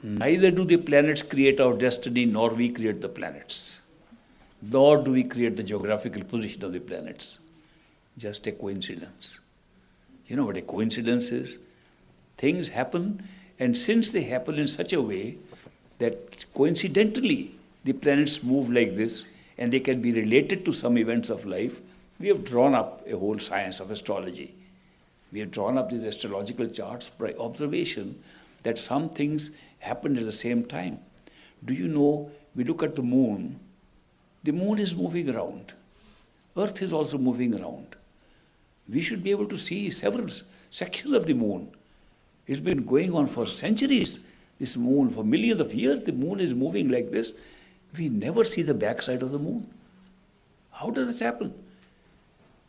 Neither do the planets create our destiny, nor we create the planets. Nor do we create the geographical position of the planets. Just a coincidence. You know what a coincidence is? Things happen, and since they happen in such a way that coincidentally the planets move like this, and they can be related to some events of life, we have drawn up a whole science of astrology. We have drawn up these astrological charts by observation that some things happened at the same time. Do you know, we look at the moon is moving around. Earth is also moving around. We should be able to see several sections of the moon. It's been going on for centuries. This moon, for millions of years, the moon is moving like this. We never see the backside of the moon. How does it happen?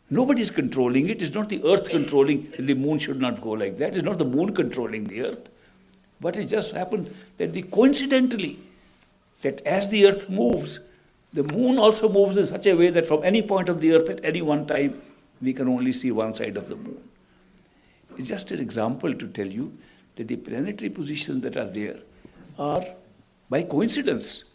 Nobody is controlling it. It's not the earth controlling, the moon should not go like that. It's not the moon controlling the earth. But it just happened that coincidentally, that as the earth moves, the moon also moves in such a way that from any point of the earth at any one time, we can only see one side of the moon. It's just an example to tell you that the planetary positions that are there are, by coincidence,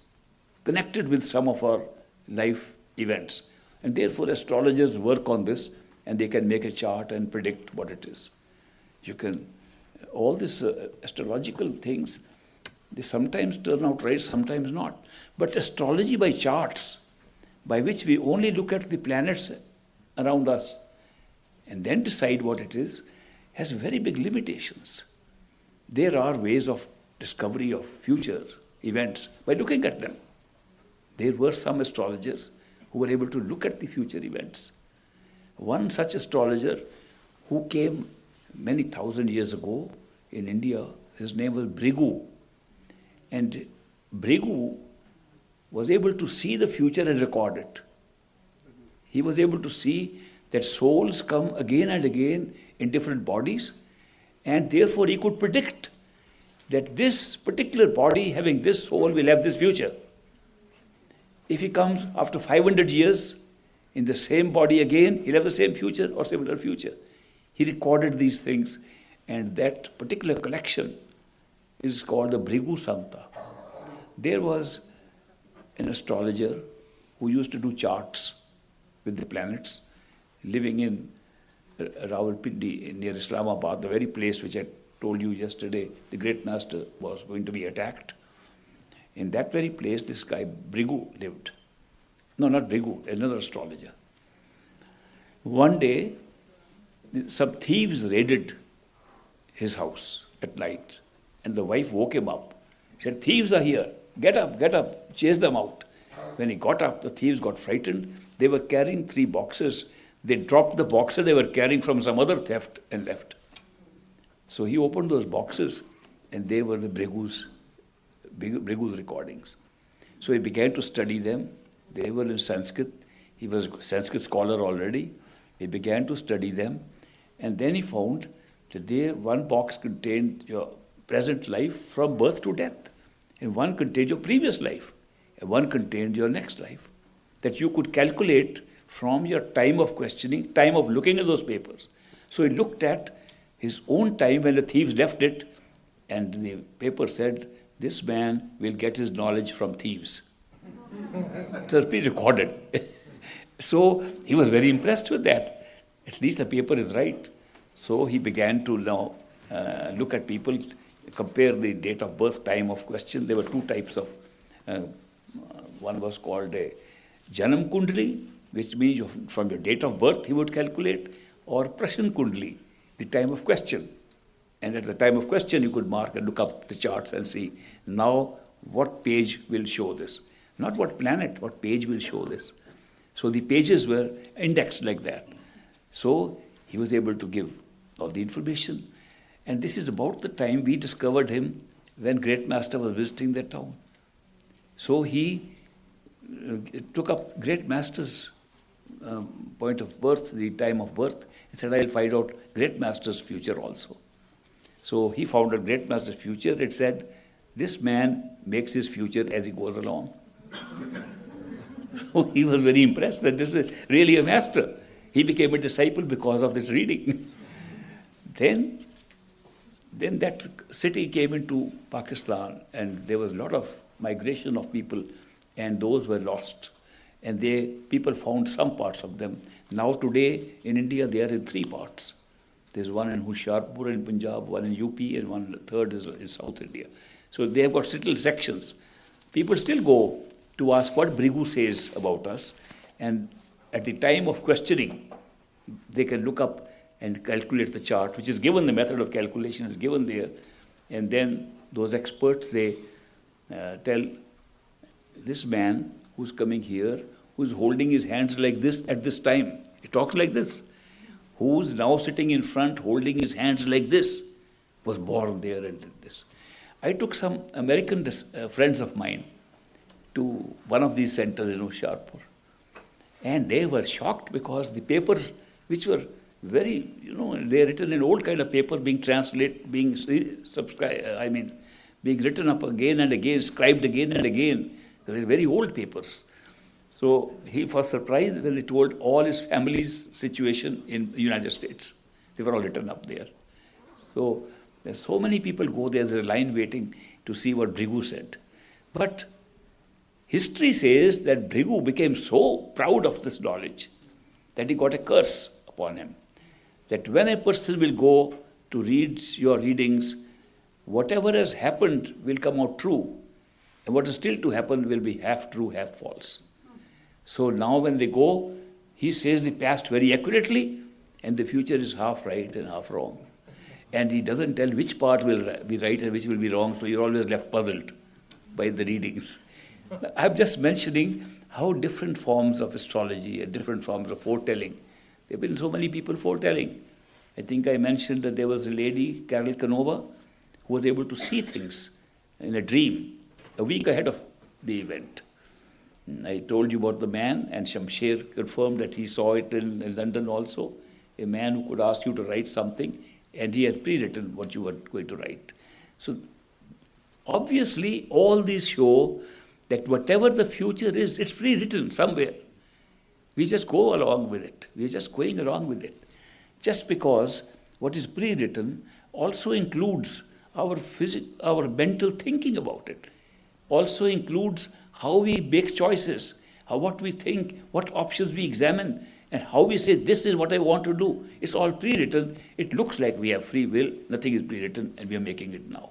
connected with some of our life events. And therefore, astrologers work on this, and they can make a chart and predict what it is. All these astrological things, they sometimes turn out right, sometimes not. But astrology by charts, by which we only look at the planets around us and then decide what it is, has very big limitations. There are ways of discovery of future events by looking at them. There were some astrologers who were able to look at the future events. One such astrologer who came many thousand years ago in India, his name was Bhrigu. And Bhrigu was able to see the future and record it. He was able to see that souls come again and again in different bodies, and therefore he could predict that this particular body having this soul will have this future. If he comes after 500 years in the same body again, he'll have the same future or similar future. He recorded these things, and that particular collection is called the Bhrigu Samhita. There was an astrologer who used to do charts with the planets, living in Rawalpindi near Islamabad, the very place which I told you yesterday, the great master was going to be attacked. In that very place, this guy Bhrigu lived. No, not Bhrigu, another astrologer. One day, some thieves raided his house at night, and the wife woke him up. She said, "Thieves are here. Get up, chase them out." When he got up, the thieves got frightened. They were carrying 3 boxes. They dropped the boxes they were carrying from some other theft and left. So he opened those boxes, and they were the Bhrigu's recordings. So he began to study them. They were in Sanskrit. He was a Sanskrit scholar already. He began to study them, and then he found that one box contained your present life from birth to death, and one contained your previous life, and one contained your next life, that you could calculate from your time of questioning, time of looking at those papers. So he looked at his own time when the thieves left it, and the paper said, "This man will get his knowledge from thieves." It was pre-recorded. So he was very impressed with that. At least the paper is right. So he began to now look at people, compare the date of birth, time of question. There were 2 types of, one was called a Janam Kundli, which means from your date of birth he would calculate, or Prashan Kundli, the time of question. And at the time of question you could mark and look up the charts and see now what page will show this. Not what planet, what page will show this. So the pages were indexed like that. So he was able to give all the information. And this is about the time we discovered him when Great Master was visiting that town. So he took up Great Master's point of birth, the time of birth, and said, "I'll find out Great Master's future also." So he found out Great Master's future. It said, "This man makes his future as he goes along." So he was very impressed that this is really a master. He became a disciple because of this reading. Then then that city came into Pakistan, and there was a lot of migration of people, and those were lost. And people found some parts of them. Now today in India they are in 3 parts. There's one in Hoshiarpur in Punjab, one in UP, and one third is in South India. So they have got little sections. People still go to ask what Bhrigu says about us, and at the time of questioning, they can look up and calculate the chart, which is given, the method of calculation is given there, and then those experts, they tell this man who's coming here, who's holding his hands like this at this time, he talks like this, who's now sitting in front holding his hands like this, was born there and did this. I took some American friends of mine to one of these centers in Hoshiarpur, and they were shocked because the papers, which were very, they're written in old kind of paper, being translated, being subscribed, being written up again and again, scribed again and again. They're very old papers. So he was surprised when he told all his family's situation in the United States. They were all written up there. So there's so many people go there, there's a line waiting to see what Bhrigu said. But history says that Bhrigu became so proud of this knowledge that he got a curse upon him. That when a person will go to read your readings, whatever has happened will come out true. And what is still to happen will be half true, half false. So now when they go, he says the past very accurately, and the future is half right and half wrong. And he doesn't tell which part will be right and which will be wrong, so you're always left puzzled by the readings. I'm just mentioning how different forms of astrology and different forms of foretelling. There have been so many people foretelling. I think I mentioned that there was a lady, Carol Canova, who was able to see things in a dream a week ahead of the event. I told you about the man, and Shamsher confirmed that he saw it in London also, a man who could ask you to write something, and he had pre-written what you were going to write. So obviously all these show that whatever the future is, it's pre-written somewhere. We just go along with it. We're just going along with it. Just because what is pre-written also includes our mental thinking about it. Also includes how we make choices, what we think, what options we examine, and how we say, this is what I want to do. It's all pre-written. It looks like we have free will. Nothing is pre-written, and we are making it now.